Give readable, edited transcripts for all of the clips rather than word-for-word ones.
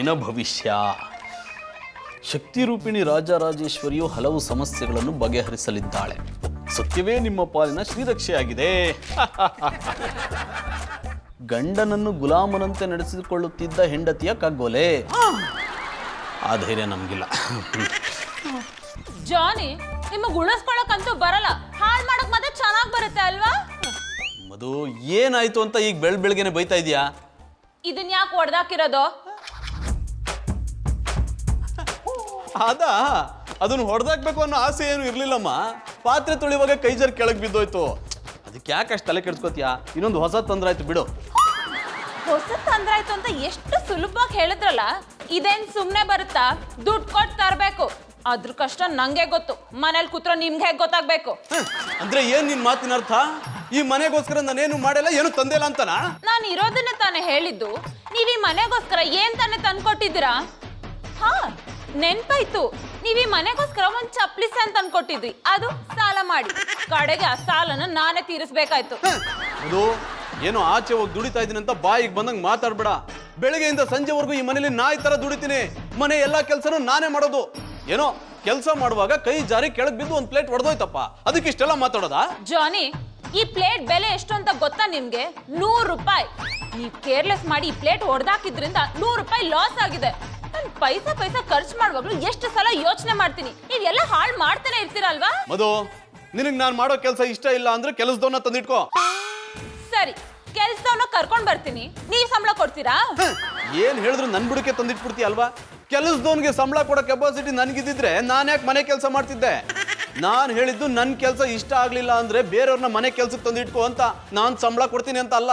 ನಿನ್ನ ಭವಿಷ್ಯ. ಶಕ್ತಿ ರೂಪಿಣಿ ರಾಜರಾಜೇಶ್ವರಿಯು ಹಲವು ಸಮಸ್ಯೆಗಳನ್ನು ಬಗೆಹರಿಸಲಿದ್ದಾಳೆ. ಸತ್ಯವೇ ನಿಮ್ಮ ಪಾಲಿನ ಶ್ರೀರಕ್ಷೆಯಾಗಿದೆ. ಗಂಡನನ್ನು ಗುಲಾಮನಂತೆ ನಡೆಸಿಕೊಳ್ಳುತ್ತಿದ್ದ ಹೆಂಡತಿಯ ಕಗ್ಗೊಲೆ. ಆ ಧೈರ್ಯ ನಮಗಿಲ್ಲ. ಜಾನಿ, ನಿಮಗೆ ಉಳಿಸ್ಕೊಳಕ್ಕಂತೂ ಬರಲ್ಲ, ಹಾಳು ಮಾಡಕ್ ಮತ್ತೆ ಚೆನ್ನಾಗಿ ಬರುತ್ತೆ ಅಲ್ವಾ? ಮಧು, ಏನಾಯ್ತು ಅಂತ ಈಗ ಬೆಳಗ್ಗೆನೆ ಬೈತಾ ಇದೀಯಾ? ಇದನ್ನ ಯಾಕೆ ಹೊಡೆದಾಕಿರೋದು? ಅದನ್ನು ಹೊಡೆದಾಕ್ಬೇಕು ಅನ್ನೋ ಆಸೆ ಏನು ಇರ್ಲಿಲ್ಲಮ್ಮ. ಪಾತ್ರೆ ತೊಳಿವಾಗ ಕೈ ಜರ್ ಕೆಳಗೆ ಬಿದ್ದೋಯ್ತು. ಅದಕ್ಕೆ ಯಾಕೆ ಅಷ್ಟು ತಲೆ ಕೆಡ್ಸ್ಕೊತೀಯಾ? ಇನ್ನೊಂದು ಹೊಸ ತೊಂದ್ರೆ ಆಯ್ತು ಬಿಡು. ಹೊಸ ತೊಂದ್ರೆ ಆಯ್ತು ಅಂತ ಎಷ್ಟು ಸುಲಭವಾಗಿ ಹೇಳಿದ್ರಲ್ಲ, ಇದೇನ್ ಸುಮ್ನೆ ಬರುತ್ತಾ? ದುಡ್ಡು ಕೊಟ್ಟು ತರಬೇಕು. ಅದ್ರ ಕಷ್ಟ ನಂಗೆ ಗೊತ್ತು, ಮನೇಲಿ ಕೂತ್ರೋ ನಿಮ್ಗೆ ಹೇಗೆ ಗೊತ್ತಾಗ್ಬೇಕು? ಅಂದ್ರೆ ಏನ್ ನಿನ್ ಮಾತಿನ ಅರ್ಥ? ಈ ಮನೆಗೋಸ್ಕರ ನಾನೇನು ಮಾಡಿಲ್ಲ, ಏನು ತಂದಿಲ್ಲ ಅಂತನಾ? ನಾನು ಇರೋದನ್ನ ತಾನೇ ಹೇಳಿದ್ದು. ನೀವ್ ಈ ಮನೆಗೋಸ್ಕರ ಏನ್ ತಾನೇ ತಂದ್ಕೊಟ್ಟಿದ್ದೀರಾ? ಹಾ, ನೆನ್ಪಾಯ್ತು, ನೀವ್ ಈ ಮನೆಗೋಸ್ಕರ ಒಂದ್ ಚಪ್ಲಿ ಅಂತ ತಂದ್ಕೊಟ್ಟಿದ್ರಿ. ಅದು ಸಾಲ ಮಾಡಿ, ಕಡೆಗೆ ಆ ಸಾಲನ ನಾನೇ ತೀರಿಸ್ಬೇಕಾಯ್ತು. ಅದು ಏನೋ ಆಚೆ ಹೋಗಿ ದುಡಿತಾ ಇದೀನಿ ಅಂತ ಬಾಯಿಗೆ ಬಂದಂಗೆ ಮಾತಾಡ್ಬೇಡ. ಬೆಳಗ್ಗೆಯಿಂದ ಸಂಜೆವರೆಗೂ ಈ ಮನೇಲಿ ನಾಯಿ ತರ ದುಡಿತೀನಿ. ಮನೆ ಎಲ್ಲಾ ಕೆಲ್ಸನೂ ನಾನೇ ಮಾಡೋದು. ಏನೋ ಕೆಲಸ ಮಾಡುವಾಗ ಕೈ ಜಾರಿ ಕೆಳಗ್ ಬಿದ್ದು ಒಂದ್ ಪ್ಲೇಟ್ ಹೊಡೆದೋಯ್ತಪ್ಪ, ಅದಕ್ಕೆ ಇಷ್ಟೆಲ್ಲ ಮಾತಾಡೋದಾ? ಜಾನಿ, ಈ ಪ್ಲೇಟ್ ಬೆಲೆ ಎಷ್ಟು ಅಂತ ಗೊತ್ತಾ ನಿಮ್ಗೆ? 100 ರೂಪಾಯಿ. ನೀವ್ ಕೇರ್ಲೆಸ್ ಮಾಡಿ ಈ ಪ್ಲೇಟ್ ಹೊಡೆದಾಕಿದ್ರಿಂದ 100 ರೂಪಾಯಿ ಲಾಸ್ ಆಗಿದೆ. ನಾನು ಪೈಸಾ ಖರ್ಚು ಮಾಡುವಾಗ್ಲೂ ಎಷ್ಟು ಸಲ ಯೋಚನೆ ಮಾಡ್ತೀನಿ. ನೀವೆಲ್ಲ ಹಾಳು ಮಾಡ್ತಾನೆ ಇರ್ತೀರಲ್ವಾ? ಮಧು, ನಿನಗ್ ನಾನ್ ಮಾಡೋ ಕೆಲಸ ಇಷ್ಟ ಇಲ್ಲ ಅಂದ್ರೆ ಕೆಲಸದವನ್ನ ತಂದಿಟ್ಕೋ. ಸರಿ, ಕೆಲ್ಸವನ್ನ ಕರ್ಕೊಂಡ್ ಬರ್ತೀನಿ, ನೀವ್ ಸಂಬಳ ಕೊಡ್ತೀರಾ? ಏನ್ ಹೇಳಿದ್ರು ನನ್ ಬುಡಕ್ಕೆ ತಂದಿಟ್ಬಿಡ್ತೀಯ ಅಲ್ವಾ? ಕೆಲಸದವನಿಗೆ ಸಂಬಳ ಕೊಡೋ ಕೆಪಾಸಿಟಿ ನನ್ಗಿದ್ದಿದ್ರೆ ನಾನ್ ಯಾಕೆ ಮನೆ ಕೆಲಸ ಮಾಡ್ತಿದ್ದೆ? ನಾನ್ ಹೇಳಿದ್ದು ನನ್ ಕೆಲಸ ಇಷ್ಟ ಆಗ್ಲಿಲ್ಲ ಅಂದ್ರೆ ಬೇರೆಯವ್ರನ್ನ ಮನೆ ಕೆಲ್ಸಕ್ಕೆ ತಂದಿಟ್ಕೋ ಅಂತ. ನಾನ್ ಸಂಬಳ ಕೊಡ್ತೀನಿ ಅಂತ ಅಲ್ಲ.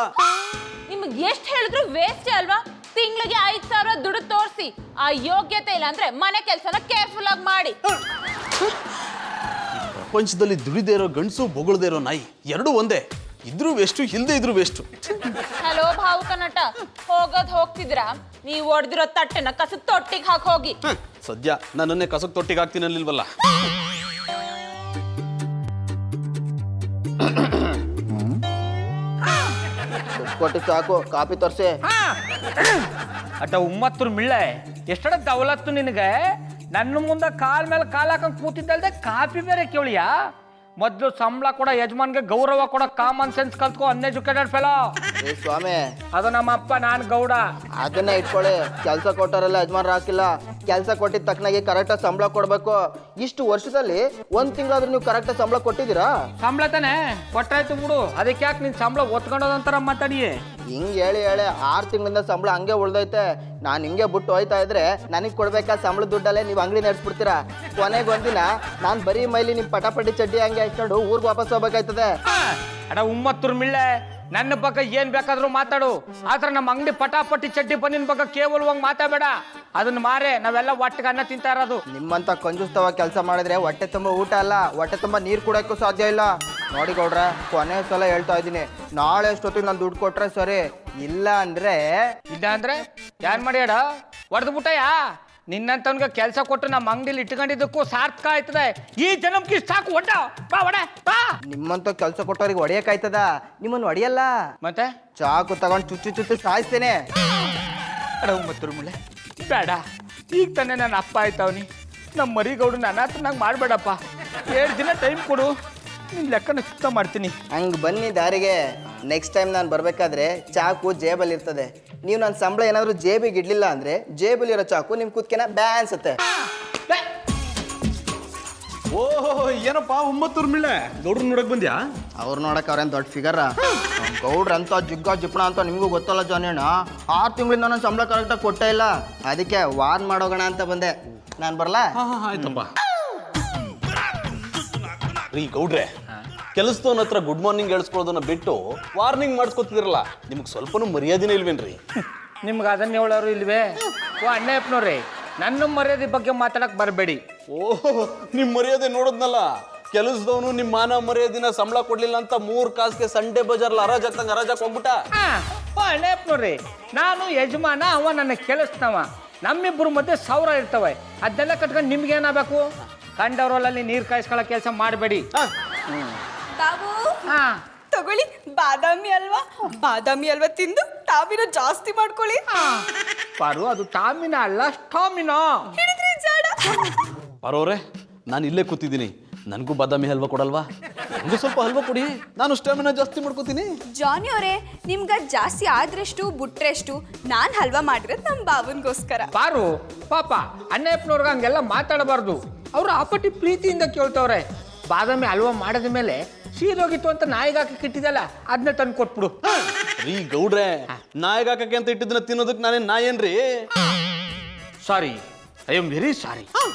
ನಿಮ್ಗೆ ಎಷ್ಟು ಹೇಳಿದ್ರು ವೇಸ್ಟ್ ಅಲ್ವಾ? ತಿಂಗಳಿಗೆ 5,000 ದುಡ್ಡು ತೋರಿಸಿ. ಆ ಯೋಗ್ಯತೆ ಇಲ್ಲ ಅಂದ್ರೆ ಮನೆ ಕೆಲಸನ ಕೇರ್ಫುಲ್ ಆಗಿ ಮಾಡಿ. ಪ್ರಪಂಚದಲ್ಲಿ ದುಡಿದೇ ಇರೋ ಗಂಡಸು, ಬೊಗಳದೇ ಇರೋ ನಾಯಿ ಎರಡೂ ಒಂದೇ. ಇದ್ರೂ ವೇಸ್ಟು, ಇಲ್ದೇ ಇದ್ರೂ ವೇಸ್ಟು. ಹಲೋ ಭಾವುಕ ನಟ, ಹೋಗೋದ್ ಹೋಗ್ತಿದ್ರಾ? ನೀವು ಹೊಡೆದಿರೋ ತಟ್ಟೆನ ಕಸದ ತೊಟ್ಟಿಗೆ ಹಾಕಿ ಹೋಗಿ. ಸದ್ಯ ನನ್ನನ್ನೇ ಕಸಕ್ ತೊಟ್ಟಿಗೆ ಹಾಕ್ತೀನಿ ಅಲ್ಲಿಲ್ವಲ್ಲ. ಕೊಟ್ಟು ಸಾಕು, ಕಾಪಿ ತೋರ್ಸೆ. ಅಟ ಉಮ್ಮತ್ತೂರು ಮಿಳ್ಳೆ, ಎಷ್ಟಡ ದವಲತ್ತು ನಿನಗೆ? ನನ್ನ ಮುಂದೆ ಕಾಲ್ ಮೇಲೆ ಕಾಲ್ ಹಾಕೊಂಡ್ ಕೂತಿದ್ದಲ್ದೆ ಕಾಪಿ ಬೇರೆ ಕೇಳಿಯಾ? ಮೊದ್ಲು ಸಂಬಳ ಕೊಡ ಯಜಮಾನ್ಗೆ ಗೌರವ ಕೊಡ ಕಾಮನ್ ಸೆನ್ಸ್ ಕಲ್ತ್ಕೋ, ಅನ್ಎಜುಕೇಟೆಡ್ ಫೆಲೋ. ಸ್ವಾಮಿ, ಅದು ನಮ್ಮ ಅಪ್ಪ, ನಾನ್ ಗೌಡ. ಅದನ್ನ ಇಟ್ಕೊಳ್ಳಿ. ಕೆಲಸ ಕೊಟ್ಟಾರಲ್ಲ ಯಜಮಾನ್ರು ಹಾಕಿಲ್ಲ. ಕೆಲಸ ಕೊಟ್ಟಿದ ತಕ್ಕನಾಗಿ ಕರೆಕ್ಟಾಗಿ ಸಂಬಳ ಕೊಡ್ಬೇಕು. ಇಷ್ಟು ವರ್ಷದಲ್ಲಿ 1 ತಿಂಗಳಾದ್ರೂ ನೀವು ಕರೆಕ್ಟಾಗಿ ಸಂಬಳ ಕೊಟ್ಟಿದ್ದೀರಾ? ಸಂಬಳ ತಾನೆ ಕೊಟ್ಟಾಯ್ತು ಬಿಡು, ಅದಕ್ಕೆ ಯಾಕೆ ನಿನ್ ಸಂಬಳ ಒತ್ಕೊಂಡೋದಂತಾರ ಮಾತಾಡಿ? ಹಿಂಗೆ ಹೇಳಿ 6 ತಿಂಗಳಿಂದ ಸಂಬಳ ಹಂಗೆ ಉಳ್ದೈತೆ. ನಾನು ಹಿಂಗೆ ಬಿಟ್ಟು ಹೋಯ್ತಾ ಇದ್ರೆ ನನಗೆ ಕೊಡ್ಬೇಕಾ ಸಂಬಳ ದುಡ್ಡಲ್ಲೇ ನೀವು ಅಂಗಡಿ ನಡೆಸ್ಬಿಡ್ತೀರಾ. ಕೊನೆಗೆ ಒಂದಿನ ನಾನು ಬರೀ ಮೈಲಿ ನಿಮ್ಮ ಪಟಾಪಟಿ ಚಡ್ಡಿ ಹಂಗೆ ಹಾಕೊಂಡು ಊರಿಗೆ ವಾಪಸ್ ಹೋಗ್ಬೇಕಾಯ್ತದೆ. ಅಡ ಉಮ್ಮತ್ತೂರು ಮಿಳ್ಳೆ, ನನ್ನ ಬಗ್ಗೆ ಏನ್ ಬೇಕಾದ್ರೂ ಮಾತಾಡು, ಆದ್ರೆ ನಮ್ಮ ಅಂಗಡಿ ಪಟಾಪಟಿ ಚಡ್ಡಿ ಬನ್ನಿನ ಬಗ್ಗೆ ಕೇವಲವಾಗಿ ಮಾತಾಡಬೇಡ. ಅದನ್ನ ಮಾರೆ ನಾವೆಲ್ಲ ಒಟ್ಟಿಗೆ ಅನ್ನ ತಿಂತಾ ಇರೋದು. ನಿಮ್ಮಂತ ಕಂಜೂಸ್ತವ ಕೆಲಸ ಮಾಡಿದ್ರೆ ಹೊಟ್ಟೆ ತುಂಬ ಊಟ ಅಲ್ಲ, ಹೊಟ್ಟೆ ತುಂಬ ನೀರು ಕುಡಿಯೋಕ್ಕೂ ಸಾಧ್ಯ ಇಲ್ಲ. ನೋಡಿ ಗೌಡ್ರ, ಕೊನೆ ಸಲ ಹೇಳ್ತಾ ಇದ್ದೀನಿ, ನಾಳೆ ಅಷ್ಟೊತ್ತಿಗೆ ನಾನು ದುಡ್ಡು ಕೊಟ್ರೆ ಸರಿ, ಇಲ್ಲ ಅಂದ್ರೆ ಏನ್ ಮಾಡ್ಯಾಡ? ಹೊಡೆದು ಬಿಟ್ಟಯಾ? ನಿನ್ನಂತವನ್ಗೆ ಕೆಲಸ ಕೊಟ್ಟು ನಮ್ಮ ಅಂಗಡಿಲಿ ಇಟ್ಕೊಂಡಿದ್ದಕ್ಕೂ ಸಾರ್ಥಕ ಆಯ್ತದೆ. ಈ ಜನ್ಮಕ್ಕೆ ಸಾಕು, ಒಡ್ಡ ಬಾ ಒಡೆ ಬಾ. ನಿಮ್ಮಂತ ಕೆಲಸ ಕೊಟ್ಟವ್ರಿಗೆ ಹೊಡಿಯಕ್ಕಾಯ್ತದ? ನಿಮ್ಮನ್ನು ಹೊಡಿಯಲ್ಲ. ಮತ್ತೆ ಚಾಕು ತಗೊಂಡು ಚುಚ್ಚು ಸಾಯಿಸ್ತೇನೆ. ಅಡ ಉಮ್ಮತ್ತೂರು ಮಿಳ್ಳೆ, ಬೇಡ. ಈಗ ತಾನೇ ನನ್ನ ಅಪ್ಪ ಆಯ್ತವನಿ. ನಮ್ಮ ಮರಿಗೌಡು ನನ್ನ ಹತ್ರ ನಂಗೆ ಮಾಡಬೇಡಪ್ಪ. 7 ದಿನ ಟೈಮ್ ಕೊಡು, ನಿನ್ನ ಲೆಕ್ಕನ ಸುತ್ತ ಮಾಡ್ತೀನಿ. ಹಂಗೆ ಬನ್ನಿ ದಾರಿಗೆ. ನೆಕ್ಸ್ಟ್ ಟೈಮ್ ನಾನು ಬರಬೇಕಾದ್ರೆ ಚಾಕು ಜೇಬಲ್ಲಿ ಇರ್ತದೆ. ನೀವು ನನ್ನ ಸಂಬಳ ಏನಾದರೂ ಜೇಬಿಗೆ ಇಡ್ಲಿಲ್ಲ ಅಂದರೆ ಜೇಬಲ್ಲಿರೋ ಚಾಕು ನಿಮ್ಮ ಕುತ್ಕೆನ ಬ್ಯಾ ಅನ್ಸುತ್ತೆ. ಓಹೋ, ಏನಪ್ಪ ಉಮ್ಮತ್ತೂರು ಮಿಳ್ಳೆ, ಗೌಡ್ರು ನೋಡಕ್ ಬಂದ್ಯಾ? ಅವ್ರು ನೋಡಕ್ಕೆ ಅವ್ರೇನು ದೊಡ್ಡ ಫಿಗರ? ಗೌಡ್ರ ಅಂತ ಜಿಗ್ಗ ಜಿಪ್ಪಣ ಅಂತ ನಿಮಗೂ ಗೊತ್ತಲ್ಲ ಜಾನೇಣ. 6 ತಿಂಗಳಿಂದ ನಾನು ಸಂಬಳ ಕರೆಕ್ಟಾಗಿ ಕೊಟ್ಟೇ ಇಲ್ಲ. ಅದಕ್ಕೆ ವಾರ್ನ್ ಮಾಡೋಗೋಣ ಅಂತ ಬಂದೆ. ನಾನು ಬರಲಾ? ಆಯ್ತಪ್ಪ. ರೀ ಗೌಡ್ರೆ, ಕೆಲಸದವನ ಹತ್ರ ಗುಡ್ ಮಾರ್ನಿಂಗ್ ಹೇಳಿಸ್ಕೊಳ್ಳೋದನ್ನ ಬಿಟ್ಟು ವಾರ್ನಿಂಗ್ ಮಾಡಿಸ್ಕೊತಿದಿರಲ್ಲ, ನಿಮ್ಗೆ ಸ್ವಲ್ಪನೂ ಮರ್ಯಾದಿನೇ ಇಲ್ವೇನ್ರಿ? ನಿಮ್ಗೆ ಅದನ್ನ ಹೇಳೋರು ಇಲ್ವೇ? ಓ ಅಣ್ಣಪ್ಪನವ್ರಿ, ನನ್ನ ಮರ್ಯಾದೆ ಬಗ್ಗೆ ಮಾತಾಡಕ್ ಬರಬೇಡಿ. ಓಹೋ, ನಿಮ್ ಮರ್ಯಾದೆ ನೋಡೋದ್ನಲ್ಲ. ಕೆಲಸದವನು ನಿಮ್ಮ ಮಾನ ಮರ್ಯಾದಿನ ಸಂಬಳ ಕೊಡ್ಲಿಲ್ಲ ಅಂತ 3 ಕಾಸಿಗೆ ಸಂಡೆ ಬಜಾರ್ಲ ಹರಾಜಾಕ್ ಹೋಗ್ಬಿಟ್ಟ. ಓ ಅಣ್ಣಪ್ಪನವ್ರಿ, ನಾನು ಯಜಮಾನ, ಅವ ನನ್ನ ಕೆಲಸನವ. ನಮ್ಮಿಬ್ಬರು ಮಧ್ಯೆ 1000 ಇರ್ತವೆ. ಅದನ್ನೆಲ್ಲ ಕಟ್ಕೊಂಡು ನಿಮ್ಗೆ ಏನಾಗಬೇಕು? ಕಂಡವ್ರಲ್ಲಿ ನೀರು ಕಾಯಿಸ್ಕೊಳ್ಳೋ ಕೆಲಸ ಮಾಡಬೇಡಿ. ತಾವು ತಗೊಳ್ಳಿ, ಬಾದಾಮಿ ಅಲ್ವಾ ತಿಂದು ತಾವಿನ ಜಾಸ್ತಿ ಮಾಡ್ಕೊಳ್ಳಿ. ಪಾರು ಅದು ಟಾಮಿನ ಅಲ್ಲ ಸ್ಟಾಮಿನಾ. ಬರೋರೆ ನಾನು ಇಲ್ಲೇ ಕೂತಿದ್ದೀನಿ, ನನಗೂ ಬಾದಾಮಿ ಹಲ್ವಾ ಕೊಡಲ್ವಾ? ನನಗೂ ಸ್ವಲ್ಪ ಹಲ್ವಾ ಕೊಡಿ, ನಾನು ಸ್ಟಾಮಿನಾ ಜಾಸ್ತಿ ಮಾಡ್ಕೋತೀನಿ. ಜಾನಿ ಅವರೇ, ನಿಮ್ಗೆ ಜಾಸ್ತಿ ಆದ್ರೆಷ್ಟು ಬಿಟ್ರೆಷ್ಟು, ನಾನು ಹಲ್ವಾ ಮಾಡಿರೋದು ನಮ್ಮ ಬಾವನ್ಗೋಸ್ಕರ. ಪಾರು ಪಾಪ ಅಣ್ಣಪ್ಪನವ್ರಿಗೆ ಹಂಗೆಲ್ಲ ಮಾತಾಡಬಾರ್ದು. ಅವರು ಆಪಟ್ಟಿ ಪ್ರೀತಿಯಿಂದ ಕೇಳ್ತವ್ರೆ. ಬಾದಾಮಿ ಹಲ್ವಾ ಮಾಡಿದ ಮೇಲೆ ಸೀದೋಗಿತ್ತು ಅಂತ ನಾಯಿಗೆ ಹಾಕಿ ಇಟ್ಟಿದ್ದಲ್ಲ, ಅದನ್ನ ತಂದು ಕೊಟ್ಬಿಡು. ರೀ ಗೌಡ್ರೆ, ನಾಯಿಗಾಕಕ್ಕೆ ಅಂತ ಇಟ್ಟಿದ್ದನ್ನ ತಿನ್ನೋದಕ್ಕೆ ನಾನೇನು ನಾಯೇನ್ರಿ? ಸಾರಿ, ಐ ಆಮ್ ವೆರಿ ಸಾರಿ.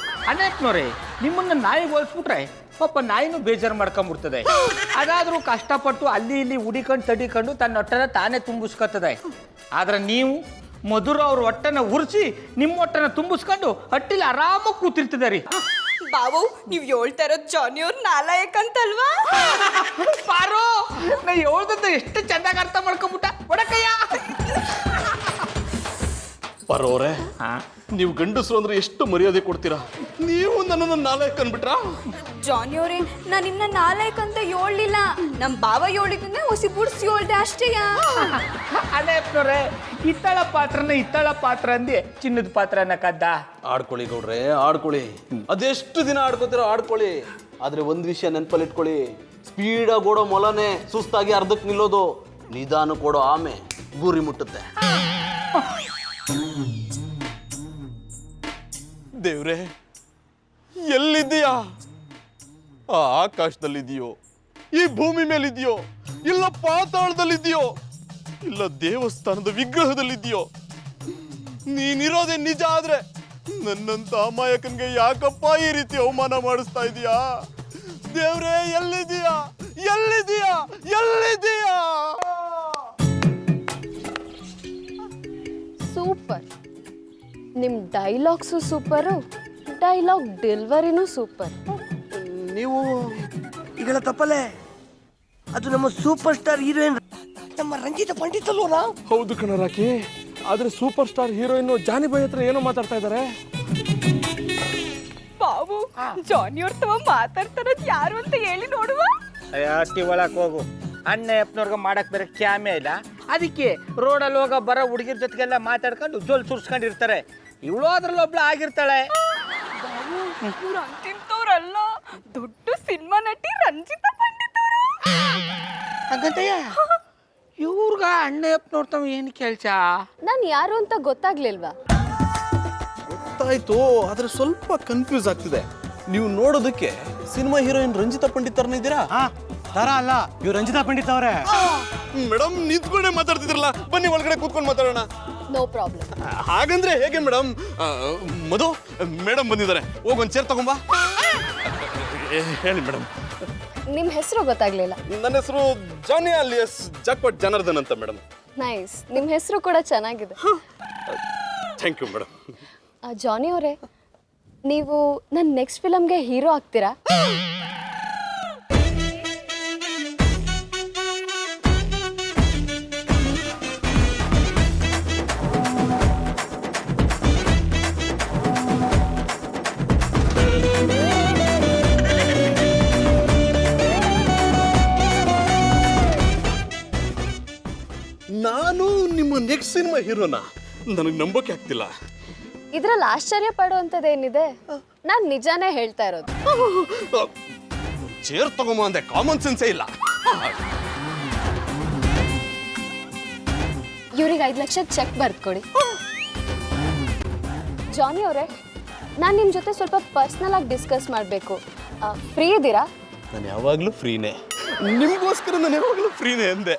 ಅಣ್ಣಪ್ಪನವ್ರೆ, ನಿಮ್ಮನ್ನ ನಾಯಿಗೆ ಹೋಲಿಸ್ಬಿಟ್ರೆ ಪಾಪ ನಾಯಿನೂ ಬೇಜಾರು ಮಾಡ್ಕೊಂಡ್ಬಿಡ್ತದೆ. ಅದಾದ್ರೂ ಕಷ್ಟಪಟ್ಟು ಅಲ್ಲಿ ಇಲ್ಲಿ ಹುಡಿಕೊಂಡು ತಡಿಕೊಂಡು ತನ್ನ ಹೊಟ್ಟೆನ ತಾನೇ ತುಂಬಿಸ್ಕೊತದೆ. ಆದ್ರೆ ನೀವು ಮಧುರ ಅವ್ರ ಹೊಟ್ಟೆನ ಉರಿಸಿ ನಿಮ್ಮ ಹೊಟ್ಟೆನ ತುಂಬಿಸ್ಕೊಂಡು ಹಟ್ಟಿಲಿ ಆರಾಮಾಗಿ ಕೂತಿರ್ತದೆ ರೀ. ಬಾವು, ನೀವು ಹೇಳ್ತಾ ಇರೋದು ಜಾನಿ ಅವ್ರ ನಾಲಾಯಕ್ ಅಂತಲ್ವಾ? ಪಾರು, ನಾ ಹೇಳ್ದಂತ ಎಷ್ಟು ಚಂದಾಗಿ ಅರ್ಥ ಮಾಡ್ಕೊಂಬಿಟ್ಟ. ಒಡಕಯ್ಯ ಬರೋರೆ, ನೀವು ಗಂಡಸರು ಅಂದ್ರೆ ಎಷ್ಟು ಮರ್ಯಾದೆ ಕೊಡ್ತೀರಾ, ನೀವು ನನ್ನನ್ನು ನಾಲ್ಕು ಅನ್ಬಿಟ್ರಾ? ಜಾನಿ ಅವರೇ, ನಾನು ನಿಮ್ನ ನಾಲಾಯಕ್ ಅಂತ ಹೇಳಲಿಲ್ಲ, ನಮ್ಮ ಬಾವ ಹೇಳಿದ್ರೆ ಹೊಸಿ ಬುಡ್ಸಿ ಹೇಳ್ದೆ ಅಷ್ಟೇಯ. ಅಣ್ಣಪ್ಪನವ್ರೆ, ಹಿತ್ತಳ ಪಾತ್ರ ಅಂದಿ ಚಿನ್ನದ ಪಾತ್ರನ ಕದ್ದ. ಆಡ್ಕೊಳ್ಳಿ ಗೌಡ್ರೆ, ಆಡ್ಕೊಳ್ಳಿ. ಅದೆಷ್ಟು ದಿನ ಆಡ್ಕೋತೀರೋ ಆಡ್ಕೊಳ್ಳಿ. ಆದ್ರೆ ಒಂದ್ ವಿಷಯ ನೆನಪಲ್ಲಿ ಇಟ್ಕೊಳ್ಳಿ, ಸ್ಪೀಡಾಗಿ ಓಡೋ ಮೊಲನೆ ಸುಸ್ತಾಗಿ ಅರ್ಧಕ್ಕೆ ನಿಲ್ಲೋದು, ನಿಧಾನ ಕೊಡೋ ಆಮೆ ಗುರಿ ಮುಟ್ಟುತ್ತೆ. ದೇವ್ರೆ, ಎಲ್ಲಿದ್ದೀಯಾ? ಆ ಆಕಾಶದಲ್ಲಿದೆಯೋ, ಈ ಭೂಮಿ ಮೇಲಿದೆಯೋ, ಇಲ್ಲ ಪಾತಾಳದಲ್ಲಿದೆಯೋ, ಇಲ್ಲ ದೇವಸ್ಥಾನದ ವಿಗ್ರಹದಲ್ಲಿದೆಯೋ? ನೀನಿರೋದೇ ನಿಜ ಆದ್ರೆ ನನ್ನಂತ ಅಮಾಯಕನ್ಗೆ ಯಾಕಪ್ಪ ಈ ರೀತಿ ಅವಮಾನ ಮಾಡಿಸ್ತಾ ಇದೀಯಾ? ದೇವ್ರೆ, ಎಲ್ಲಿದೀಯಾ? ಎಲ್ಲಿದೀಯಾ? ಎಲ್ಲಿದೀಯಾ? ಸೂಪರ್. ನಿಮ್ಮ ಡೈಲಾಗ್ಸು ಸೂಪರು, ಡೈಲಾಗ್ ಡೆಲಿವರಿನೂ ಸೂಪರ್. ನೀವು ಈಗಳ ತಪ್ಪಲೆ, ಅದು ನಮ್ಮ ಸೂಪರ್ ಸ್ಟಾರ್ ಹೀರೋಯಿನ್ ನಮ್ಮ ರಂಜಿತಾ ಪಂಡಿತ್ ಅಲ್ವನಾ? ಹೌದು ಕಣರಾಕಿ, ಆದ್ರೆ ಸೂಪರ್ ಸ್ಟಾರ್ ಹೀರೋಯಿನ್ ಜಾನಿ ಬಾಯ್ ಹತ್ರ ಏನೋ ಮಾತಾಡ್ತಾ ಇದ್ದಾರೆ. ಬಾವು, ಜಾನಿ ಅವ್ರ ತವ ಮಾತಾಡ್ತಾರದ್ ಯಾರು ಅಂತ ಹೇಳಿ ನೋಡುವ. ಅಟ್ಟಿ ಒಳಕ್ ಹೋಗು. ಅಣ್ಣಪ್ಪನವ್ರಿಗೆ ಮಾಡಕ್ ಬೇರೆ ಕ್ಯಾಮೆ ಇಲ್ಲ, ಅದಕ್ಕೆ ರೋಡಲ್ಲಿ ಹೋಗೋ ಬರೋ ಹುಡುಗಿರ ಜೊತೆಗೆಲ್ಲ ಮಾತಾಡ್ಕೊಂಡು ಜೋಲ್ ಸುರ್ಸ್ಕೊಂಡಿರ್ತಾರೆ. ಇವಳು ಅದ್ರಲ್ಲಿ ಒಬ್ಳು ಆಗಿರ್ತಾಳೆ. ಇವ್ರು ಅಂತಿಂತವ್ರಲ್ಲ, ದೊಡ್ಡ ಸಿನಿಮಾ ನಟಿ ರಂಜಿತಾ ಪಂಡಿತ್ ಅವರು. ಹಾಗಂತಯ್ಯ, ಇವ್ರಗ ಅಣ್ಣಪ್ಪನವ್ರ ತಮ್ಮ ಏನು ಕೆಲ್ಸ? ನಾನು ಯಾರು ಅಂತ ಗೊತ್ತಾಗ್ಲಿಲ್ವಾ? ಗೊತ್ತಾಯ್ತು, ಆದ್ರೆ ಸ್ವಲ್ಪ ಕನ್ಫ್ಯೂಸ್ ಆಗ್ತಿದೆ. ನೀವು ನೋಡೋದಕ್ಕೆ ಸಿನಿಮಾ ಹೀರೋಯಿನ್ ರಂಜಿತಾ ಪಂಡಿತ್ ತರನೇ ಇದ್ದೀರಾ? ತರ ಅಲ್ಲ, ಇವ್ರು ರಂಜಿತಾ ಪಂಡಿತ್ ಅವರೇ. ಮೇಡಮ್, ನಿಂತ್ಕೊಂಡೇ ಮಾತಾಡ್ತಿದ್ರಲ್ಲ, ಬನ್ನಿ ಒಳಗಡೆ ಕೂತ್ಕೊಂಡು ಮಾತಾಡೋಣ. No problem. ಹಾಗಂದ್ರೆ ಹೇಗೆ ಮೇಡಮ್? ಮಧು, ಮೇಡಮ್ ಬಂದಿದ್ದಾರೆ, ಹೋಗೊಂದು ಚೇರ್ ತಗೊಂಬಾ. ಹೇಳಿ ಮೇಡಮ್. ನಿಮ್ಮ ಹೆಸರು ಗೊತ್ತಾಗ್ಲಿಲ್ಲ. ನನ್ನ ಹೆಸರು ಜಾನಿ ಅಲಿಯಸ್ ಜಾಕ್ಪಾಟ್ ಜನಾರ್ದನ್ ಅಂತ ಮೇಡಮ್. ನೈಸ್. ನಿಮ್ಮ ಹೆಸರು ಕೂಡ ಚೆನ್ನಾಗಿದೆ. Thank you madam. ಜಾನಿ ಅವರೇ, ನೀವು ನನ್ನ ನೆಕ್ಸ್ಟ್ ಫಿಲಮ್ಗೆ ಹೀರೋ ಆಗ್ತೀರಾ? ನಾನು ನಿಮ್ಮ ನೆಕ್ಸ್ಟ್ ಸಿನಿಮಾ ಹೀರೋನಾ? ನನಗೆ ನಂಬೋಕೆ ಆಗ್ತಿಲ್ಲ. ಇದ್ರಲ್ಲಿ ಆಶ್ಚರ್ಯ ಪಡುವಂಥದ್ದೇನಿದೆ? ನಾನು ನಿಜಾನೇ ಹೇಳ್ತಾ ಇರೋದು. ಚೇರ್ ತಗೊಂಬ ಅಂದೆ, ಕಾಮನ್ ಸೆನ್ಸೇ ಇಲ್ಲ. ಇವ್ರಿಗೆ 5 ಲಕ್ಷ ಚೆಕ್ ಬರ್ದ್ಕೊಡಿ. ಜಾನಿ ಅವರೇ, ನಾನು ನಿಮ್ಮ ಜೊತೆ ಸ್ವಲ್ಪ ಪರ್ಸ್ನಲ್ ಆಗಿ ಡಿಸ್ಕಸ್ ಮಾಡಬೇಕು. ಫ್ರೀ ಇದ್ದೀರಾ? ನಾನು ಯಾವಾಗಲೂ ಫ್ರೀನೇ, ನಿಮಗೋಸ್ಕರ ನಾನು ಯಾವಾಗಲೂ ಫ್ರೀನೇ ಅಂದೆ.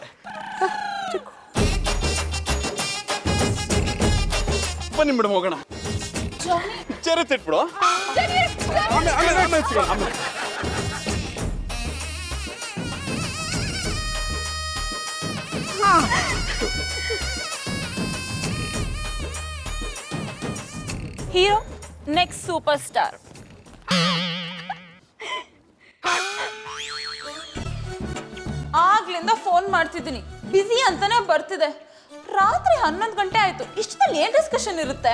ಬನ್ನಿ ಮೇಡಮ್, ಹೋಗೋಣ. ಚೇರ್ ಎತ್ತಿಟ್ಬಿಡು. Hero next super star. ಆಗ್ಲಿಂದ ಫೋನ್ ಮಾಡ್ತಿದ್ದೀನಿ, ಬಿಸಿ ಅಂತಾನೆ ಬರ್ತಿದೆ. ರಾತ್ರಿ 11 ಗಂಟೆ ಆಯ್ತು, ಇಷ್ಟದಲ್ಲಿ ಏನ್ ಡಿಸ್ಕಷನ್ ಇರುತ್ತೆ?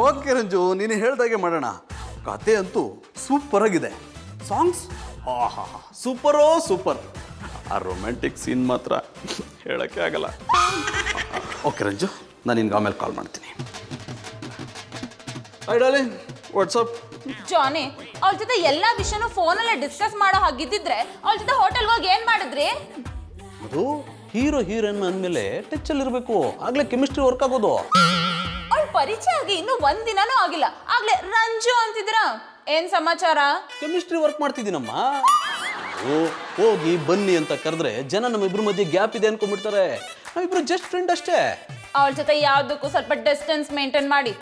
ಓಕೆ ರಂಜು, ನೀನು ಹೇಳ್ದಾಗೆ ಮಾಡೋಣ. ಕತೆ ಅಂತೂ ಸೂಪರ್ ಆಗಿದೆ, ಸಾಂಗ್ಸ್ ಸೂಪರೋ ಸೂಪರ್. ಆ ರೊಮ್ಯಾಂಟಿಕ್ ಸೀನ್ ಮಾತ್ರ ಹೇಳಕ್ಕೆ ಆಗಲ್ಲ. ಓಕೆ ರಂಜು, ನಾನು ನಿನ್ಗೆ ಆಮೇಲೆ ಕಾಲ್ ಮಾಡ್ತೀನಿ. Hi darling, WhatsApp? ಜಾನಿ, ಅವ್ಳ ಜೊತೆ ಎಲ್ಲಾ ವಿಷಯನೂ ಫೋನಲ್ಲೇ ಡಿಸ್ಕಸ್ ಮಾಡೋ ಹಾಗಿದ್ದಿದ್ರೆ ಅವ್ಳ ಜೊತೆ ಹೋಟೆಲ್ ಹೋಗಿ ಏನ್ ಮಾಡಿದ್ರಿ? ಅದು ಹೀರೋ ಹೀರೋಯಿನ್ ಅಂದಮೇಲೆ ಟಚ್ ಅಲ್ಲಿ ಇರಬೇಕು, ಆಗ್ಲೇ ಕೆಮಿಸ್ಟ್ರಿ ವರ್ಕ್ ಆಗೋದು. ಅವ್ಳ ಪರಿಚಯ ಆಗಿ ಇನ್ನೂ ಒಂದ್ ದಿನಾನೂ ಆಗಿಲ್ಲ, ಆಗ್ಲೇ ರಂಜು ಅಂತಿದ್ರ. ಏನ್ ಸಮಾಚಾರ? ಕೆಮಿಸ್ಟ್ರಿ ವರ್ಕ್ ಮಾಡ್ತಿದ್ದೀನಮ್ಮ. ಹೋಗಿ ಬನ್ನಿ ಅಂತ ಕರೆದ್ರೆ ಜನ ನಮ್ಮಿಬ್ರ ಮಧ್ಯೆ ಗ್ಯಾಪ್ ಇದೆ ಅನ್ಕೊಂಡ್ಬಿಡ್ತಾರೆ. ನಾವಿಬ್ರು ಜಸ್ಟ್ ಫ್ರೆಂಡ್ ಅಷ್ಟೇ. ಅವಳ ಜೊತೆ ಯಾವ್ದಕ್ಕೂ ಸ್ವಲ್ಪ ಡಿಸ್ಟೆನ್ಸ್ ಮೇಂಟೈನ್ ಮಾಡಿ.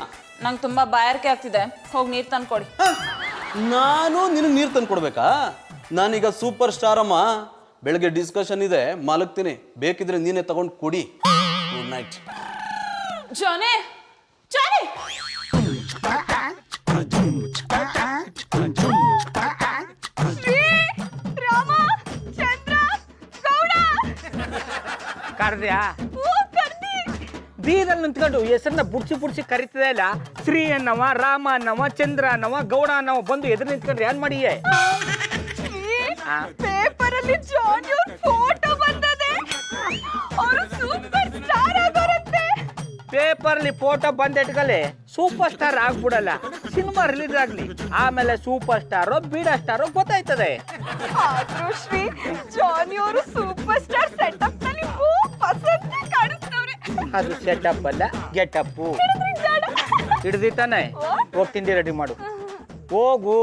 ನಂಗೆ ತುಂಬಾ ಬಾಯಾರಿಕೆ ಆಗ್ತಿದೆ, ಹೋಗಿ ನೀರ್ ತಂದ್ಕೊಡಿ. ನಾನು ನಿನಗೆ ನೀರು ತಂದು ಕೊಡ್ಬೇಕಾ? ನಾನೀಗ ಸೂಪರ್ ಸ್ಟಾರ್ ಅಮ್ಮ. ಬೆಳಗ್ಗೆ ಡಿಸ್ಕಷನ್ ಇದೆ, ಮಲಗ್ತೀನಿ. ಬೇಕಿದ್ರೆ ನೀನೇ ತಗೊಂಡು ಕುಡಿ. Good night. Johnny, Johnny, Rama, Chandra, Gowda. ಕರ್ದ್ಯಾ? ಬೀದಲ್ಲಿ ನಿಂತ್ಕೊಂಡು ಹೆಸರನ್ನ ಬುಡ್ಸಿ ಕರಿತದೆ ಇಲ್ಲ. ಶ್ರೀ ಅನ್ನವ, ರಾಮ ಅನ್ನವ, ಚಂದ್ರ ಅನ್ನವ, ಗೌಡ ಅನ್ನವ ಬಂದು ಎದುರು ನಿಂತ್ಕೊಂಡ್ರೆ ಏನ್ ಮಾಡಿಯೇ? ಪೇಪರ್ ಅಲ್ಲಿ ಜಾನಿ ಅವ್ರ ಫೋಟೋ ಬಂದದೆ. ಅವರು ಸೂಪರ್ ಸ್ಟಾರ್ ಆಗೋರಂತೆ. ಪೇಪರ್ ಅಲ್ಲಿ ಫೋಟೋ ಬಂದಿಟ್ಕಲೆ ಸೂಪರ್ ಸ್ಟಾರ್ ಆಗ್ಬಿಡಲ್ಲ. ಸಿನಿಮಾ ರಿಲೀಸ್ ಆಗ್ಲಿ, ಆಮೇಲೆ ಸೂಪರ್ ಸ್ಟಾರೋ ಬೀಡಾ ಸ್ಟಾರೋ ಗೊತ್ತಾಯ್ತದೆ. ಆದ್ರೂ ಶ್ರೀ, ಜಾನಿ ಅವರು ಸೂಪರ್ ಸ್ಟಾರ್ ಸೆಟಪ್ ನಲ್ಲಿ ಪಸಂದ್ ಕಾಣಿಸ್ತವ್ರೆ. ಅದು ಸೆಟಪ್ ಅಲ್ಲ, ಗೆಟಪ್. ಹಿಡ್ದಿತ್ತಾನೆ, ಹೋಗಿ ತಿಂಡಿ ರೆಡಿ ಮಾಡು. ಹೋಗು.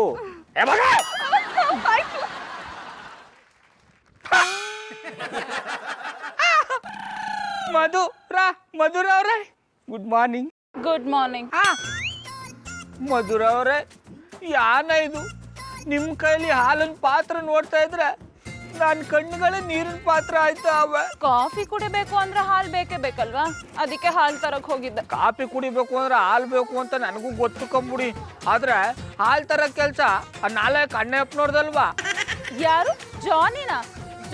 ಮಧುರ ಅವ್ರೆ, good morning. Good morning. Madhura ಅವ್ರೆ, ಯಾನ ಇದು? ನಿಮ್ ಕೈಲಿ ಹಾಲಿನ ಪಾತ್ರ ನೋಡ್ತಾ ಇದ್ರೆ ನನ್ನ ಕಣ್ಣುಗಳೇ ನೀರಿನ ಪಾತ್ರ ಆಯ್ತಾ ಅವ. ಕಾಫಿ ಕುಡಿಬೇಕು ಅಂದ್ರೆ ಹಾಲ್ ಬೇಕೇ ಬೇಕಲ್ವಾ? ಅದಕ್ಕೆ ಹಾಲ್ ತರಕ್ ಹೋಗಿದ್ದೆ. ಕಾಫಿ ಕುಡಿಬೇಕು ಅಂದ್ರೆ ಹಾಲು ಬೇಕು ಅಂತ ನನಗೂ ಗೊತ್ತು ಕಂಬುಡಿ. ಆದ್ರೆ ಹಾಲು ತರ ಕೆಲಸ ಆ ನಾಲ್ಕು ಅಣ್ಣಪ್ಪನವ್ರದಲ್ವಾ? ಯಾರು? ಜಾನಿನ?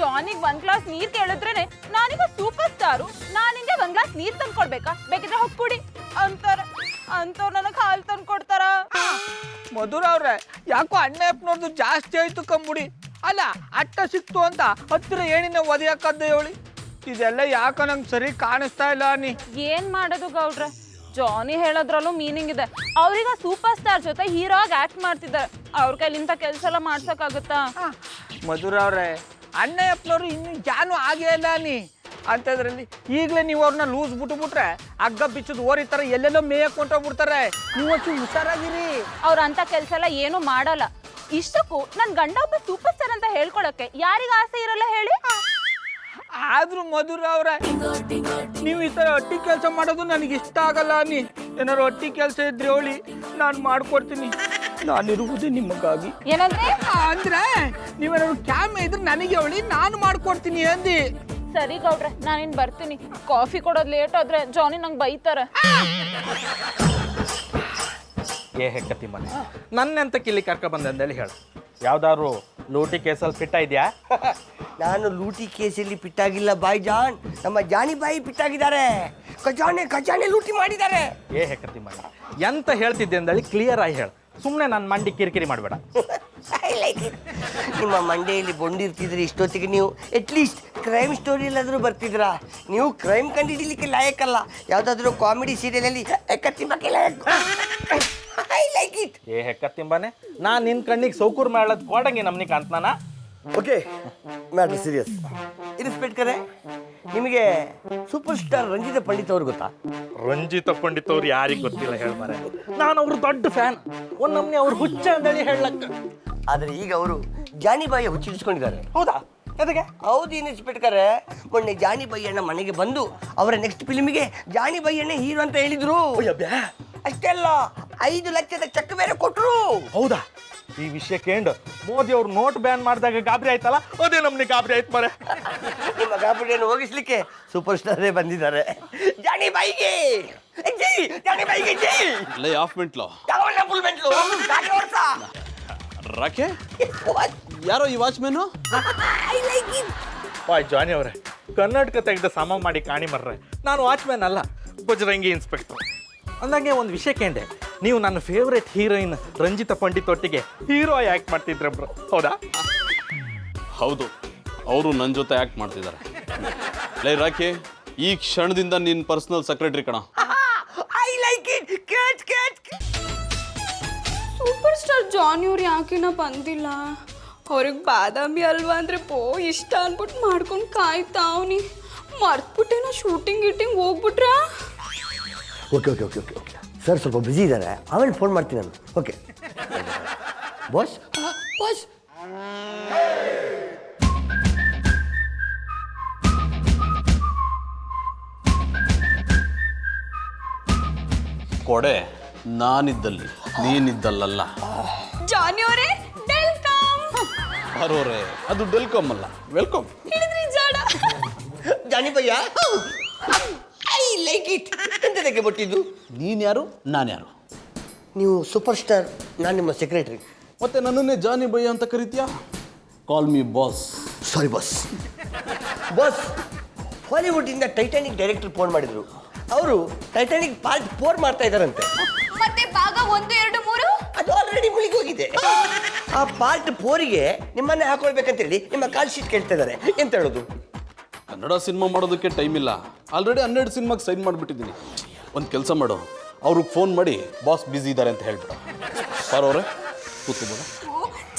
ಜಾನಿಗ್ 1 ಗ್ಲಾಸ್ ನೀರ್ ಕೇಳಿದ್ರೇನೆ ನಾನೀಗ ಸೂಪರ್ ಸ್ಟಾರು, ನಾನಿಂಗೆ 1 ಗ್ಲಾಸ್ ನೀರ್ ತಂದ್ಕೊಡ್ಬೇಕಾ? ಬೇಕಿದ್ರೆ ಹೋಗಿ ಕುಡಿ ಅಂತಾರೆ. ಅಂತವ್ರು ನನಗೆ ಹಾಲು ತಂದ್ಕೊಡ್ತಾರ? ಮಧುರ ಅವ್ರೆ, ಯಾಕೋ ಅಣ್ಣಪ್ಪನವ್ರದ್ದು ಜಾಸ್ತಿ ಆಯ್ತು ಕಂಬುಡಿ. ಅಲ್ಲ, ಅಟ್ಟ ಸಿಕ್ತು ಅಂತ ಹತ್ತಿರ ಏಣಿನ ಒದೆಯಾಕದ್ದೆ ಹೇಳಿ. ಇದೆಲ್ಲ ಯಾಕ ನಂಗೆ ಸರಿ ಕಾಣಿಸ್ತಾ ಇಲ್ಲ. ಏನ್ ಮಾಡೋದು ಗೌಡ್ರೆ, ಜಾನಿ ಹೇಳೋದ್ರಲ್ಲೂ ಮೀನಿಂಗ್ ಇದೆ. ಅವ್ರೀಗ ಸೂಪರ್ ಸ್ಟಾರ್ ಜೊತೆ ಹೀರೋ ಆಗಿ ಆಕ್ಟ್ ಮಾಡ್ತಿದ್ದಾರೆ. ಅವ್ರ ಕೈಲಿಂತ ಕೆಲಸ ಎಲ್ಲ ಮಾಡ್ಸಕ್ಕಾಗುತ್ತಾ? ಮಧುರ ಅವ್ರೆ, ಅಣ್ಣಯ್ಯಪ್ಪನವ್ರು ಇನ್ನು ಜಾನು ಆಗೇ ಇಲ್ಲ ಅಂತದ್ರಲ್ಲಿ ಈಗಲೇ ನೀವು ಅವ್ರನ್ನ ಲೂಸ್ ಬಿಟ್ರೆ ಹಗ್ಗ ಬಿಚ್ಚದ ಓರಿ ತರ ಎಲ್ಲೆಲ್ಲೋ ಮೇಯಕ್ ಹೊಂಟೋಗ್ಬಿಡ್ತಾರೆ. ನೀವು ಹುಷಾರಾಗಿರಿ. ಅವ್ರಂತ ಕೆಲಸ ಎಲ್ಲ ಏನು ಮಾಡಲ್ಲ. ಇಷ್ಟಕ್ಕೂ ನನ್ ಗಂಡ ಒಬ್ಬ ಸೂಪರ್ ಸ್ಟಾರ್ ಅಂತ ಹೇಳ್ಕೊಳಕ್ಕೆ ಯಾರಿಗ ಆಸೆ ಇರಲ್ಲ ಹೇಳಿ? ಆದ್ರೂ ಮಧುರ ಅವ್ರೆ, ನೀವು ಈ ತರ ಅಟ್ಟಿ ಕೆಲಸ ಮಾಡೋದು ನನಗೆ ಇಷ್ಟ ಆಗಲ್ಲ. ಏನಾರು ಅಟ್ಟಿ ಕೆಲಸ ಇದ್ರೆ ಹೇಳಿ, ನಾನು ಮಾಡ್ಕೊಡ್ತೀನಿ. ನಾನಿರುವುದು ನಿಮಗಾಗಿ. ಏನಂದ್ರೆ? ಅಂದ್ರೆ ನೀವೇನಾದ್ರು ಕ್ಯಾಮೆ ಇದ್ರೆ ನನಗೆ ಹೇಳಿ, ನಾನು ಮಾಡ್ಕೊಡ್ತೀನಿ ಅಂದಿ. ಸರಿ ಗೌಡ್ರೆ, ನಾನಿನ್ ಬರ್ತೀನಿ. ಕಾಫಿ ಕೊಡೋದು ಲೇಟ್ ಆದ್ರೆ ಜಾನಿ ನಂಗೆ ಬೈತಾರೆ. ಹೆಕ್ಕತಿ ಮನೆ ನನ್ನಂತ ಕಿಲ್ಲಿ ಕರ್ಕ ಬಂದಂದೇಳಿ ಹೇಳು. ಯಾವ್ದಾದ್ರು ಲೂಟಿ ಕೇಸಲ್ಲಿ ಪಿಟ್ಟ ಇದೆಯಾ? ನಾನು ಲೂಟಿ ಕೇಸಲ್ಲಿ ಪಿಟ್ಟಾಗಿಲ್ಲ ಬಾಯ್ ಜಾನ್. ನಮ್ಮ ಜಾನಿ ಬಾಯಿ ಪಿಟ್ಟಾಗಿದ್ದಾರೆ. ಖಜಾನೆ ಲೂಟಿ ಮಾಡಿದ್ದಾರೆ. ಹೆಕ್ಕತಿ ಮನೆ ಎಂತ ಹೇಳ್ತಿದ್ದೆ ಅಂದೇಳಿ ಕ್ಲಿಯರ್ ಆಗಿ ಹೇಳು. ಸುಮ್ಮನೆ ನನ್ನ ಮಂಡಿ ಕಿರಿಕಿರಿ ಮಾಡಬೇಡ. ನಿಮ್ಮ ಮಂಡೆಯಲ್ಲಿ ಬೊಂಡಿರ್ತಿದ್ರೆ ಇಷ್ಟೊತ್ತಿಗೆ ನೀವು ಅಟ್ಲೀಸ್ಟ್ ಕ್ರೈಮ್ ಸ್ಟೋರಿ ಎಲ್ಲಾದರೂ ಬರ್ತಿದ್ರಾ? ನೀವು ಕ್ರೈಮ್ ಕಂಡುಹಿಡಿಲಿಕ್ಕೆ ಲಾಯಕ್ಕಲ್ಲ. ಯಾವುದಾದ್ರೂ ಕಾಮಿಡಿ ಸೀರಿಯಲಲ್ಲಿ ಎಕ್ಕತ್ತಿಂಬಕ್ಕೆ ಲಾಯಕ್. I like it. ಹೆಕ್ಕತ್ತಿಂಬಾನೆ, ನಾನು ನಿನ್ನ ಕಣ್ಣಿಗೆ ಸೌಕೂರ್ ಮಾಡೋದು ಕೊಡಂಗೆ ನಮ್ನಿ ಕಾಣ್ತಾನ. Okay, matter serious. ಇನ್ಸ್ಪೆಕ್ಟರ್, ನಿಮಗೆ ಸೂಪರ್ ಸ್ಟಾರ್ ರಂಜಿತಾ ಪಂಡಿತ್ ಅವ್ರು ಗೊತ್ತಾ? ರಂಜಿತಾ ಪಂಡಿತ್ ಅವ್ರು ಯಾರಿಗೆ ಗೊತ್ತಿಲ್ಲ ಹೇಳ್ಮಾರೆ. ನಾನು ಅವ್ರ ದೊಡ್ಡ ಫ್ಯಾನ್. ಒಂದೊಮ್ಮೆ ಅವ್ರು ಹುಚ್ಚ ಅಂದೇಳಿ ಹೇಳಕ್ಕ. ಆದರೆ ಈಗ ಅವರು ಜಾನಿ ಬಾಯಿ ಹುಚ್ಚಿಡಿಸ್ಕೊಂಡಿದ್ದಾರೆ. ಹೌದಾ? ಅದಕ್ಕೆ ಹೌದು ಇನ್ಸ್ಪೆಕ್ಟರ್. ಮೊನ್ನೆ ಜಾನಿ ಬೈಯಣ್ಣ ಮನೆಗೆ ಬಂದು ಅವರ ನೆಕ್ಸ್ಟ್ ಫಿಲ್ಮಿಗೆ ಜಾನಿ ಬೈಯಣ್ಣ ಹೀರೋ ಅಂತ ಹೇಳಿದ್ರು. ಅಷ್ಟೇ ಅಲ್ಲ, 5 ಲಕ್ಷದ ಚೆಕ್ ಬೇರೆ ಕೊಟ್ರು. ಹೌದಾ? ಈ ವಿಷಯ ಕೇಂದ್ರ ಮೋದಿ ಅವ್ರು ನೋಟ್ ಬ್ಯಾನ್ ಮಾಡಿದಾಗ ಗಾಬರಿ ಆಯ್ತಲ್ಲ, ಅದೇ ನಮ್ಗೆ ಗಾಬರಿ ಆಯ್ತು ಮರೆ. ನಿಮ್ಮ ಗಾಬರಿಯನ್ನು ಹೋಗಿಸ್ಲಿಕ್ಕೆ ಸೂಪರ್ ಸ್ಟಾರೇ ಬಂದಿದ್ದಾರೆ. ಜಾನಿ ಬಾಯಿಗೆ ಜೈ, ಜಾನಿ ಬಾಯಿಗೆ ಜೈ. ಲೇ ಆಫ್ ಮೆಂಟ್ಲು ತಗೊಳ್ಳ ಫುಲ್ ಮೆಂಟ್ಲು ಗಾಡಿ ಓಡ್ಸ. ರಾಕೆ, ಯಾರೋ ಈ ವಾಚ್ಮೆನು? I like it. ವಾಯ್ ಜಾನಿ ಅವರೇ, ಕರ್ನಾಟಕ ತೆಗೆದ ಸಮ ಮಾಡಿ ಕಾಣಿ ಮರ್ರೆ. ನಾನು ವಾಚ್ಮ್ಯಾನ್ ಅಲ್ಲ, ಬಜರಂಗಿ ಇನ್ಸ್ಪೆಕ್ಟರ್. ಅಂದಂಗೆ ಒಂದು ವಿಷಯ ಕೇಂದೆ, ನೀವು ನನ್ನ ಫೇವ್ರೆಟ್ ಹೀರೋಯಿನ್ ರಂಜಿತಾ ಪಂಡಿತ್ ಒಟ್ಟಿಗೆ ಹೀರೋ ಆ್ಯಕ್ಟ್ ಮಾಡ್ತಿದ್ರೆ ಬ್ರೋ, ಹೌದಾ? ಹೌದು, ಅವರು ನನ್ನ ಜೊತೆ ಆ್ಯಕ್ಟ್ ಮಾಡ್ತಿದ್ದಾರೆ. ಲೇ ರಾಕಿ, ಈ ಕ್ಷಣದಿಂದ ನಿನ್ನ ಪರ್ಸನಲ್ ಸೆಕ್ರೆಟರಿ ಕಣ. I like it. Catch catch. John ಇವ್ರು ಯಾಕಿನ ಬಂದಿಲ್ಲ? ಅವ್ರಿಗೆ ಬಾದಾಮಿ ಹಲ್ವಾ ಅಂದರೆ ಇಷ್ಟ ಅಂದ್ಬಿಟ್ಟು ಮಾಡ್ಕೊಂಡು ಕಾಯ್ತಾವ್ನಿ. ಮರ್ತ್ಬಿಟ್ಟೇನೋ ಶೂಟಿಂಗ್ ಗೀಟಿಂಗ್ ಹೋಗ್ಬಿಟ್ರಾ? Okay okay okay okay okay sir ಸ್ವಲ್ಪ ಬ್ಯುಸಿ ಇದ್ದಾರೆ, ಆಮೇಲೆ ಫೋನ್ ಮಾಡ್ತೀನಿ ನಾನು. Okay boss boss. ಕೊಡೆ ನಾನಿದ್ದಲ್ಲಿ ನೀನಿದ್ದಲ್ಲ. ಜಾನಿ ಅವರೇ ವೆಲ್ಕಮ್. ಬರೋರೆ ಅದು ವೆಲ್ಕಮ್ ಅಲ್ಲ, ವೆಲ್ಕಮ್. ಹೇಳಿದ್ರಿ ಜಾಡ. ಜಾನಿ ಭಯ್ಯ ಐ ಲೈಕ್ ಇಟ್. ಎಂತದಕ್ಕೆ ಕೊಟ್ಟಿದ್ದು? ನೀನ್ ಯಾರು, ನಾನು ಯಾರು? ನೀವು ಸೂಪರ್ ಸ್ಟಾರ್, ನಾನು ನಿಮ್ಮ ಸೆಕ್ರೆಟರಿ. ಮತ್ತೆ ನನ್ನನ್ನೇ ಜಾನಿ ಭಯ್ಯ ಅಂತ ಕರಿತೀಯಾ? Call me boss. Sorry boss. Boss, ಹಾಲಿವುಡ್ಡಿಂದ ಟೈಟಾನಿಕ್ ಡೈರೆಕ್ಟರ್ ಫೋನ್ ಮಾಡಿದ್ರು. ಅವರು ಟೈಟಾನಿಕ್ ಪಾರ್ಟ್ 4 ಮಾಡ್ತಾ ಇದ್ದಾರಂತೆ. ಮತ್ತೆ ಭಾಗ 1, 2, 3 ಅದು ಆಲ್ರೆಡಿ ಮುಳುಗಿ ಹೋಗಿದೆ. ಆ ಪಾರ್ಟ್ 4ಗೆ ನಿಮ್ಮನ್ನೇ ಹಾಕೊಳ್ಬೇಕಂತೇಳಿ ನಿಮ್ಮ ಕಾಲ್ ಶೀಟ್ ಕೇಳ್ತಾ ಇದ್ದಾರೆ. ಎಂತ ಹೇಳೋದು? ಕನ್ನಡ ಸಿನಿಮಾ ಮಾಡೋದಕ್ಕೆ ಟೈಮ್ ಇಲ್ಲ. ಆಲ್ರೆಡಿ 12 ಸಿನಿಮಾಗೆ ಸೈನ್ ಮಾಡಿಬಿಟ್ಟಿದ್ದೀನಿ. ಒಂದು ಕೆಲಸ ಮಾಡು, ಅವ್ರಿಗೆ ಫೋನ್ ಮಾಡಿ ಬಾಸ್ ಬ್ಯುಸಿ ಇದ್ದಾರೆ ಅಂತ ಹೇಳ್ಬಿಡು. ಬರೋರೆ ಕೂತ್ಕೋಬೋದ?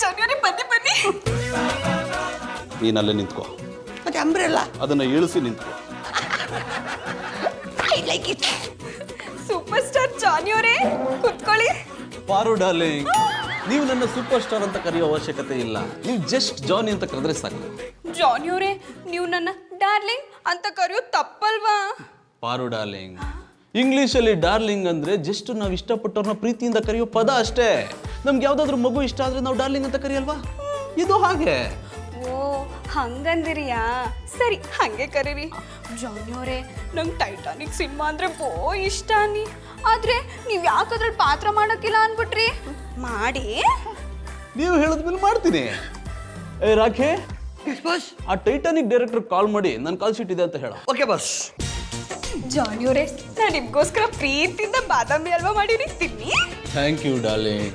ಜಾನಿ ಅವರೇ ಬನ್ನಿ ಬನ್ನಿ. ನೀನಲ್ಲೇ ನಿಂತ್ಕೋ. ಮತ್ತೆ ಅಂಬ್ರೆಲ್ಲ ಅದನ್ನು ಇಳಿಸಿ ನಿಂತ್ಕೋ. I like it. Super star Johnny ಅವರೇ ಕುತ್ಕೊಳ್ಳಿ. ಪಾರು ಡಾರ್ಲಿಂಗ್, ನೀವು ನನ್ನ ಸೂಪರ್ ಸ್ಟಾರ್ ಅಂತ ಕರೆಯೋ ಅವಶ್ಯಕತೆ ಇಲ್ಲ. ನೀವು ಜಸ್ಟ್ ಜಾನಿ ಅಂತ ಕರೆದ್ರೆ ಸಾಕು. ಜಾನಿ ಅವರೇ, ನೀವು ನನ್ನ ಡಾರ್ಲಿಂಗ್ ಅಂತ ಕರೆಯೋದು ತಪ್ಪಲ್ವಾ? ಪಾರು ಡಾರ್ಲಿಂಗ್, ಇಂಗ್ಲೀಷಲ್ಲಿ ಡಾರ್ಲಿಂಗ್ ಅಂದ್ರೆ ಜಸ್ಟ್ ನಾವು ಇಷ್ಟಪಟ್ಟವ್ರನ್ನ ಪ್ರೀತಿಯಿಂದ ಕರೆಯೋ ಪದ ಅಷ್ಟೇ. ನಮ್ಗೆ ಯಾವ್ದಾದ್ರು ಮಗು ಇಷ್ಟ ಆದ್ರೆ ನಾವು ಡಾರ್ಲಿಂಗ್ ಅಂತ ಕರೆಯಲ್ವಾ? ಇದು ಹಾಗೆ. ಓ ಹಂಗಂದಿರಿಯಾ? ಸರಿ, ಹಂಗೆ ಕರೀರಿ. ಜಾನಿ ಅವರೇ, ನಂಗೆ ಟೈಟಾನಿಕ್ ಸಿನಿಮಾ ಅಂದ್ರೆ ಇಷ್ಟ ನೀ. ಆದ್ರೆ ನೀವು ಯಾಕದ್ರಲ್ಲಿ ಪಾತ್ರ ಮಾಡೋಕ್ಕಿಲ್ಲ ಅಂದ್ಬಿಟ್ರಿ? ಮಾಡಿ. ನೀವು ಹೇಳಿದ್ಮೇಲೆ ಮಾಡ್ತೀನಿ. ಏ ರಾಖೆ, ಬಾಸ್. ಆ ಟೈಟಾನಿಕ್ ಡೈರೆಕ್ಟರ್ ಕಾಲ್ ಮಾಡಿ ನನ್ನ ಕಾಲ್ ಶೀಟ್ ಇದೆ ಅಂತ ಹೇಳ. Okay boss. ಜಾನಿ ಅವರೇ, ನಾನು ನಿಮ್ಗೋಸ್ಕರ ಪ್ರೀತಿಯಿಂದ ಬಾದಾಮಿ ಹಲ್ವಾ ಮಾಡಿರಿ, ತಿನ್ನಿ. Thank you darling.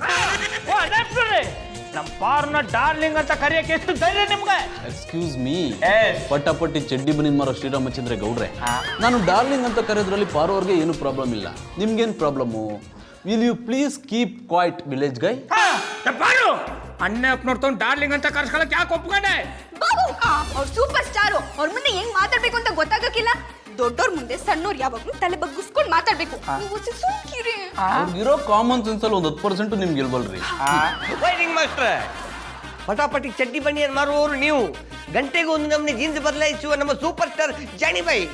ನಮ್ಮ ಪಾರ್ನ ಡಾರ್ಲಿಂಗ್ ಅಂತ ಕರೆಯಕ್ಕೆ ಎಷ್ಟು ಧೈರ್ಯ ನಿಮ್ಗೆ? ಎಕ್ಸ್ಕ್ಯೂಸ್ ಮೀ, ಪಟ್ಟಾಪಟ್ಟಿ ಚಡ್ಡಿ ಬನಿನ್ ಮಾರೋ ಶ್ರೀರಾಮಚಂದ್ರ ಗೌಡ್ರೆ, ನಾನು ಡಾರ್ಲಿಂಗ್ ಅಂತ ಕರೆಯೋದ್ರಲ್ಲಿ ಪಾರು ಅವ್ರಿಗೆ ಏನು ಪ್ರಾಬ್ಲಮ್ ಇಲ್ಲ. ನಿಮ್ಗೇನು problem? Will you please keep quiet village guy? Paru ಅಣ್ಣ ನೋಡ್ಕೊಂಡು ಡಾರ್ಲಿಂಗ್ ಅಂತ ಕರ್ಸ್ಕೊಳಕ್ ಯಾಕೆ ಒಪ್ಕೊಂಡೆ? ಬಾಬು, ಅವ್ರು ಸೂಪರ್ ಸ್ಟಾರು. ಅವ್ರ ಮುಂದೆ ಹೆಂಗ್ ಮಾತಾಡ್ಬೇಕು ಅಂತ ಗೊತ್ತಾಗಕ್ಕಿಲ್ಲ. ದೊಡ್ಡೋರ್ ಮುಂದೆ ಸಣ್ಣೋರ್ ಯಾವಾಗ್ಲೂ ತಲೆ ಬಗ್ಗಿಸ್ಕೊಂಡು ಮಾತಾಡ್ಬೇಕು. ನೀವು ಸುಮ್ಕಿರಿ. ಅವ್ರಿಗಿರೋ ಕಾಮನ್ ಸೆನ್ಸ್ ಅಲ್ಲಿ ಒಂದು 10% ನಿಮ್ಗೆ ಇಲ್ವಲ್ರಿ? ವೈರಿಂಗ್ ಮಾಸ್ಟ್ರೆ, ಪಟಾಪಟಿ ಚಡ್ಡಿ ಬನಿಯನ್ ಮಾರುವವರು ನೀವು. ಗಂಟೆಗೆ ಒಂದು ನಮ್ಮನೆ ಜೀನ್ಸ್ ಬದಲಾಯಿಸುವ ನಮ್ಮ super star Johnny boy.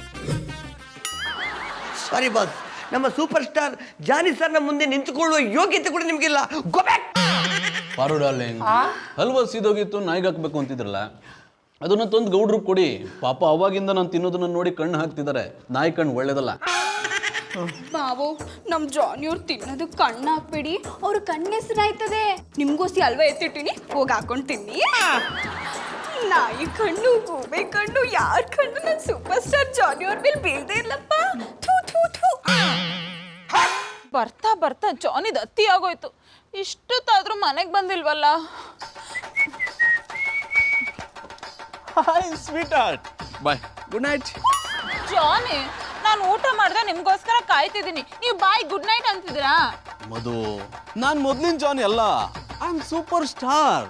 Sorry boss, ನಮ್ಮ ಸೂಪರ್ ಸ್ಟಾರ್ ಜಾನಿ ಸರ್ನ ಮುಂದೆ ನಿಂತುಕೊಳ್ಳುವ ಯೋಗ್ಯತೆ ಕೂಡ ನಿಮಗಿಲ್ಲ. Go back. ಪಾರು ಡಾರ್ಲಿಂಗ್, ಹಲ್ವಾ ಸೀದೋಗಿತ್ತು, ನಾಯಿಗೆ ಹಾಕ್ಬೇಕು ಅಂತಿದ್ರಲ್ಲ, ಅದನ್ನ ತಂದು ಗೌಡ್ರಿಗೆ ಕೊಡಿ. ಪಾಪ ಅವಾಗಿಂದ ನಾನು ತಿನ್ನೋದನ್ನ ನೋಡಿ ಕಣ್ಣು ಹಾಕ್ತಿದ್ದಾರೆ. ನಾಯಿ ಕಣ್ಣು ಒಳ್ಳೇದಲ್ಲ. ಬಾಬು, ನಮ್ ಜಾನಿ ಅವ್ರು ತಿನ್ನೋದು ಕಣ್ಣು ಹಾಕ್ಬೇಡಿ. ಅವ್ರ ಕಣ್ಣು ಹೆಸರಾಯ್ತದೆ. ನಿಮ್ಗೋಸಿ ಅಲ್ವಾ ಎತ್ತಿಟ್ಟಿನಿ, ಹೋಗಿ ಹಾಕೊಂಡು ತಿನ್ನಿ. ನಾಯಿ ಕಣ್ಣು, ಗೂಬೆ ಕಣ್ಣು, ಯಾರ ಕಣ್ಣು ನನ್ನ ಸೂಪರ್ ಸ್ಟಾರ್ ಜಾನಿ ಅವ್ರ ಮೇಲೆ ಬೀಳ್ದೇ ಇರ್ಲಪ್ಪ. ಥೂ ಥೂ ಥೂ. ಬರ್ತಾ ಬರ್ತಾ ಜಾನಿದ್ ಅತಿ ಆಗೋಯ್ತು. ಇಷ್ಟೊತ್ತಾದ್ರೂ ಮನೆಗೆ ಬಂದಿಲ್ವಲ್ಲ. ಹಾಯ್ ಸ್ವೀಟ್ ಹಾರ್ಟ್, ಬಾಯ್, ಗುಡ್ ನೈಟ್. ಜಾನಿ, ನಾನು ಊಟ ಮಾಡ್ದೆ ನಿಮ್ಗೋಸ್ಕರ ಕಾಯ್ತಿದ್ದೀನಿ. ನೀವು ಬಾಯ್ ಗುಡ್ ನೈಟ್ ಅಂತಿದ್ದೀರಾ? ಮಧು, ನಾನು ಮೊದಲಿನ ಜಾನಿ ಅಲ್ಲ, ಐ ಆಮ್ ಸೂಪರ್ ಸ್ಟಾರ್.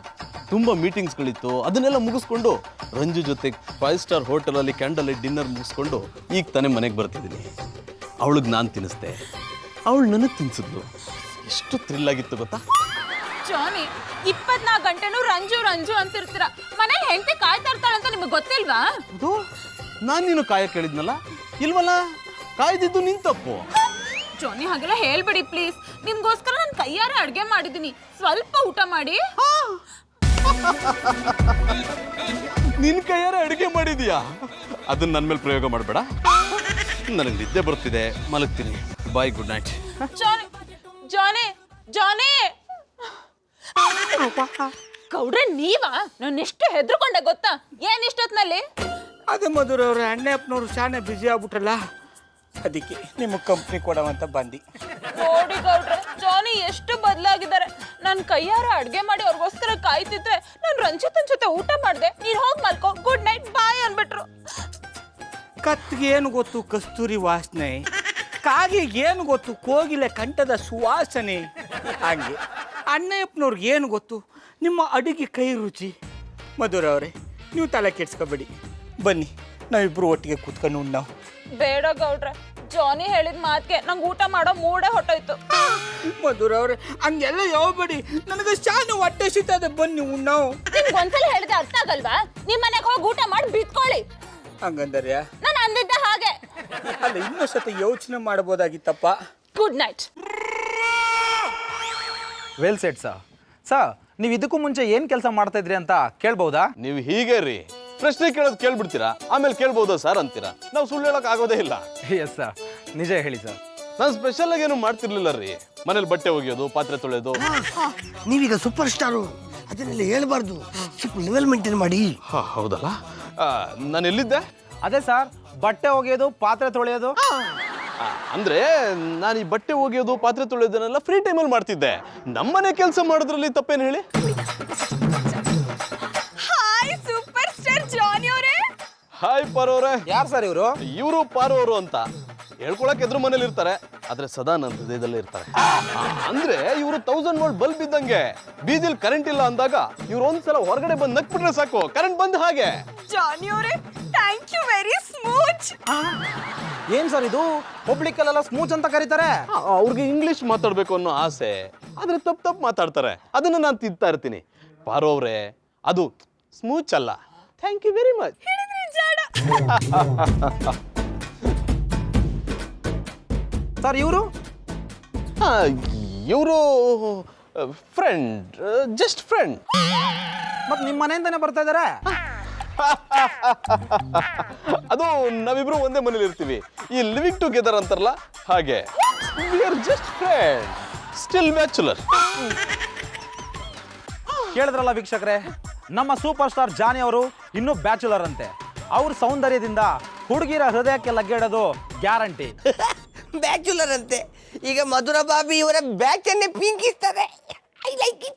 ತುಂಬ ಮೀಟಿಂಗ್ಸ್ಗಳಿತ್ತು, ಅದನ್ನೆಲ್ಲ ಮುಗಿಸ್ಕೊಂಡು ರಂಜು ಜೊತೆ 5 ಸ್ಟಾರ್ ಹೋಟೆಲಲ್ಲಿ ಕ್ಯಾಂಡಲ್ ಲೈಟ್ ಡಿನ್ನರ್ ಮುಗಿಸ್ಕೊಂಡು ಈಗ ತಾನೇ ಮನೆಗೆ ಬರ್ತಿದ್ದೀನಿ. ಅವಳಿಗೆ ನಾನು ತಿನ್ನಿಸ್ದೆ, ಅವಳು ನನಗೆ ತಿನ್ಸಿದ್ಲು. ಎಷ್ಟು ಥ್ರಿಲ್ ಆಗಿತ್ತು ಗೊತ್ತಾ? ಜಾನಿ, 24 ಗಂಟೆನೂ ರಂಜು ರಂಜು ಅಂತಿರ್ತೀರ. ಮನೇಲಿ ಹೆಂಡತಿ ಕಾಯ್ತಾ ಇರ್ತಾಳೆ ಅಂತ ನಿಮಗೆ ಗೊತ್ತಿಲ್ವಾ? ಅದು ನಾನು ನೀನು ಕಾಯ ಕೇಳಿದ್ನಲ್ಲ, ಇಲ್ವಲ್ಲ? ಕಾಯ್ದಿದ್ದು ನಿನ್ ತಪ್ಪು. ಜಾನಿ, ಹಾಗೆಲ್ಲ ಹೇಳ್ಬೇಡಿ ಪ್ಲೀಸ್. ನಿಮ್ಗೋಸ್ಕರ ನಾನು ಕೈಯಾರೆ ಅಡ್ಗೆ ಮಾಡಿದ್ದೀನಿ, ಸ್ವಲ್ಪ ಊಟ ಮಾಡಿ. ನಿನ್ ಕೈಯಾರೆ ಅಡುಗೆ ಮಾಡಿದೀಯಾ? ಅದನ್ನ ನನ್ನ ಮೇಲೆ ಪ್ರಯೋಗ ಮಾಡಬೇಡ. ನನಗೆ ನಿದ್ದೆ ಬರ್ತಿದೆ, ಮಲಗ್ತೀನಿ. ಬಾಯ್, ಗುಡ್ ನೈಟ್. ಜಾನಿ ಜಾನಿ ಜಾನಿ ಗೌಡ್ರೆ, ನೀವಾ? ನಾನು ಎಷ್ಟು ಹೆದರ್ಕೊಂಡೆ ಗೊತ್ತಾ? ಏನ್ ಇಷ್ಟೊತ್ನಲ್ಲಿ? ಅದೇ ಮಧುರ ಅವ್ರ ಅಣ್ಣಪ್ಪನವ್ರು ಶಾನೆ ಬ್ಯುಸಿ ಆಗ್ಬಿಟ್ರಲ್ಲ, ಅದಕ್ಕೆ ನಿಮಗೆ ಕಂಪ್ನಿ ಕೊಡವಂತ ಬಂದು. ನೋಡಿ ಗೌಡ್ರೆ, ಜಾನಿ ಎಷ್ಟು ಬದಲಾಗಿದ್ದಾರೆ. ನಾನು ಕೈಯಾರೆ ಅಡ್ಗೆ ಮಾಡಿ ಅವ್ರಿಗೋಸ್ಕರ ಕಾಯ್ತಿದ್ರೆ ನಾನು ರಂಜಿತನ್ ಜೊತೆ ಊಟ ಮಾಡಿದೆ. ನೀನು ಹೋಗಿ ಮಲ್ಕೋ, ಗುಡ್ ನೈಟ್, ಬಾಯ್ ಅನ್ಬಿಟ್ರು. ಕತ್ತಿಗೆ ಏನು ಗೊತ್ತು ಕಸ್ತೂರಿ ವಾಸನೆ, ಕಾಗೆ ಏನು ಗೊತ್ತು ಕೋಗಿಲೆ ಕಂಠದ ಸುವಾಸನೆ. ಹಾಗೆ ಅಣ್ಣಯ್ಯಪ್ಪನವ್ರಿಗೆ ಏನು ಗೊತ್ತು ನಿಮ್ಮ ಅಡಿಗೆ ಕೈ ರುಚಿ. ಮಧುರ ಅವರೇ, ನೀವು ತಲೆ ಕೆಡ್ಸ್ಕೊಬೇಡಿ, ಬನ್ನಿ ನಾವಿಬ್ರು ಒಟ್ಟಿಗೆ ಕೂತ್ಕೊಂಡು ಉಣ್ಣ್ ನಾವು. ಬೇಡ ಗೌಡ್ರೆ, ಜಾನಿ ಹೇಳಿದ ಮಾತ್ಗೆ ನಂಗೆ ಊಟ ಮಾಡೋ ಮೂಡೇ ಹೊಟ್ಟೋಯ್ತು. ಮಧುರ ಅವ್ರೆ, ಹಂಗೆಲ್ಲ ಯಾವಬೇಡಿ, ನನಗೆ ಶಾನು ಹೊಟ್ಟೆ ಸಿಗ್ತದೆ, ಬನ್ನಿ ಉಣ್ಣಾವು. ನಿಮ್ಗೆ ಒಂದ್ಸಲ ಹೇಳಿದ್ರೆ ಅರ್ಥ ಆಗಲ್ವಾ? ನಿಮ್ ಮನೆಗೆ ಹೋಗಿ ಊಟ ಮಾಡಿ ಬಿತ್ಕೊಳ್ಳಿ. ಹಂಗಂದರ್ಯ? ನಾನು ಅಂದಿದ್ದೆ ಹಾಗೆ. ಅಲ್ಲ, ಇನ್ನೊಂದ್ಸತಿ ಯೋಚನೆ ಮಾಡ್ಬೋದಾಗಿತ್ತಪ್ಪ. Good night. Well set sir, ನೀವು ಇದಕ್ಕೂ ಮುಂಚೆ ಏನು ಕೆಲಸ ಮಾಡ್ತಾ ಇದ್ರಿ ಅಂತ ಕೇಳ್ಬೋದಾ? ನೀವು ಹೀಗೆ ರೀ, ಪ್ರಶ್ನೆ ಕೇಳೋದು ಕೇಳ್ಬಿಡ್ತೀರಾ, ಆಮೇಲೆ ಕೇಳ್ಬೋದಾ ಸರ್ ಅಂತೀರಾ. ನಾವು ಸುಳ್ಳು ಹೇಳಕ್ ಆಗೋದೇ ಇಲ್ಲ. ಎಸ್ ಸರ್, ನಿಜ ಹೇಳಿ ಸರ್. ನಾನು ಸ್ಪೆಷಲ್ ಆಗಿ ಏನು ಮಾಡ್ತಿರ್ಲಿಲ್ಲ ರೀ. ಮನೇಲಿ ಬಟ್ಟೆ ಒಗೆಯೋದು, ಪಾತ್ರೆ ತೊಳೆಯೋದು. ನೀವೀಗ ಸೂಪರ್ ಸ್ಟಾರು, ಅದನ್ನೆಲ್ಲ ಹೇಳ್ಬಾರ್ದು, ಸ್ವಲ್ಪ ಲೆವೆಲ್ ಮೇಂಟೈನ್ ಮಾಡಿ. ಹೌದಲ್ಲ, ನಾನು ಎಲ್ಲಿದ್ದೆ? ಅದೇ ಸರ್, ಬಟ್ಟೆ ಒಗೆಯೋದು, ಪಾತ್ರೆ ತೊಳೆಯೋದು. ಅಂದ್ರೆ ನಾನು ಈ ಬಟ್ಟೆ ಒಗೆಯೋದು, ಪಾತ್ರೆ ತೊಳೆಯೋದನ್ನೆಲ್ಲ ಫ್ರೀ ಟೈಮಲ್ಲಿ ಮಾಡ್ತಿದ್ದೆ. ನಮ್ಮನೆ ಕೆಲಸ ಮಾಡೋದ್ರಲ್ಲಿ ತಪ್ಪೇನು ಹೇಳಿ? ಹಾಯ್ ಸೂಪರ್ ಸ್ಟಾರ್ ಜಾನಿ ಅವರೇ. ಹಾಯ್ ಪಾರು ಅವರೇ. ಯಾರು ಸರ್ ಇವರು? ಇವರು ಪಾರು ಅವರು ಅಂತ ಹೇಳ್ಕೊಳಕ್ ಎದುರು ಮನೇಲಿ ಇರ್ತಾರೆ, ಆದ್ರೆ ಸದಾ ನನ್ನ ಹೃದಯದಲ್ಲೇ ಇರ್ತಾರೆ. ಅಂದ್ರೆ ಇವರು 1000 ವೋಲ್ಟ್ ಬಲ್ಬ್ ಇದ್ದಂಗೆ. ಬೀದಿಲ್ ಕರೆಂಟ್ ಇಲ್ಲ ಅಂದಾಗ ಇವ್ರು ಒಂದ್ಸಲ ಹೊರಗಡೆ ಬಂದು ನಕ್ಬಿಟ್ರೆ ಸಾಕು, ಕರೆಂಟ್ ಬಂದ ಹಾಗೆ. ಜಾನಿ ಅವರೇ, ಥ್ಯಾಂಕ್ ಯು ವೆರಿ ಸ್ಮೂಚ್. ಏನ್ ಸರ್ ಇದು? ಪಬ್ಲಿಕ್ ಅಲ್ಲೆಲ್ಲ ಸ್ಮೂಚ್ ಅಂತ ಕರೀತಾರೆ. ಅವ್ರಿಗೆ ಇಂಗ್ಲಿಷ್ ಮಾತಾಡ್ಬೇಕು ಅನ್ನೋ ಆಸೆ, ಆದ್ರೆ ತಪ್ಪು ಮಾತಾಡ್ತಾರೆ. ಅದನ್ನ ನಾನು ತಿಂತಾ ಇರ್ತೀನಿ. ಪಾರು ಅವ್ರೆ, ಅದು ಸ್ಮೂಚ್ ಅಲ್ಲ. Thank you very much. Sir ಇವರು? ಇವರು ಫ್ರೆಂಡ್, ಜಸ್ಟ್ ಫ್ರೆಂಡ್. ಮತ್ತೆ ನಿಮ್ಮ ಮನೆಯಿಂದಾನೆ ಬರ್ತಾ ಇದಾರೆ? ಅದು ನಾವಿಬ್ರು ಒಂದೇ ಮನೇಲಿ ಇರ್ತೀವಿ. ಈ ಲಿವಿಂಗ್ ಟುಗೆದರ್ ಅಂತಾರಲ್ಲ ಹಾಗೆ. We are just friend, still bachelor. ಕೇಳಿದ್ರಲ್ಲ ವೀಕ್ಷಕರೇ, ನಮ್ಮ ಸೂಪರ್ ಸ್ಟಾರ್ ಜಾನಿ ಅವರು ಇನ್ನೂ ಬ್ಯಾಚುಲರ್ ಅಂತೆ. ಅವ್ರ ಸೌಂದರ್ಯದಿಂದ ಹುಡುಗಿರ ಹೃದಯಕ್ಕೆ ಲಗ್ಗೇಡೋದು ಗ್ಯಾರಂಟಿ. ಬ್ಯಾಚುಲರ್ ಅಂತೆ. ಈಗ ಮಧುರ ಬಾಬಿ ಇವರ ಬ್ಯಾಚನ್ನೇ ಪಿಂಕಿಸ್ತಾರೆ. I like it.